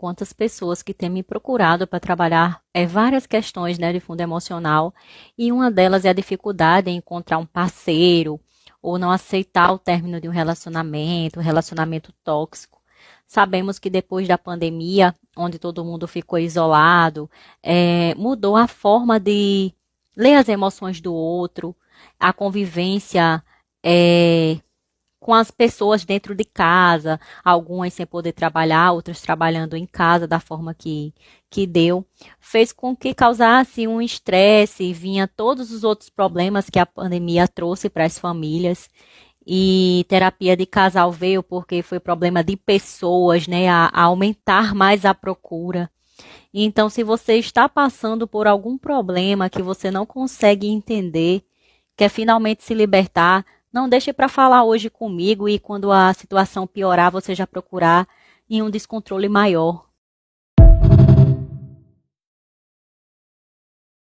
quantas pessoas que têm me procurado para trabalhar várias questões, né, de fundo emocional, e uma delas é a dificuldade em encontrar um parceiro ou não aceitar o término de um relacionamento tóxico. Sabemos que depois da pandemia, onde todo mundo ficou isolado, mudou a forma de ler as emoções do outro, a convivência é, com as pessoas dentro de casa, algumas sem poder trabalhar, outras trabalhando em casa da forma que deu, fez com que causasse um estresse, vinha todos os outros problemas que a pandemia trouxe para as famílias. E terapia de casal veio porque foi problema de pessoas, né, a aumentar mais a procura. Então, se você está passando por algum problema que você não consegue entender, quer finalmente se libertar, não deixe para falar hoje comigo e quando a situação piorar, você já procurar em um descontrole maior.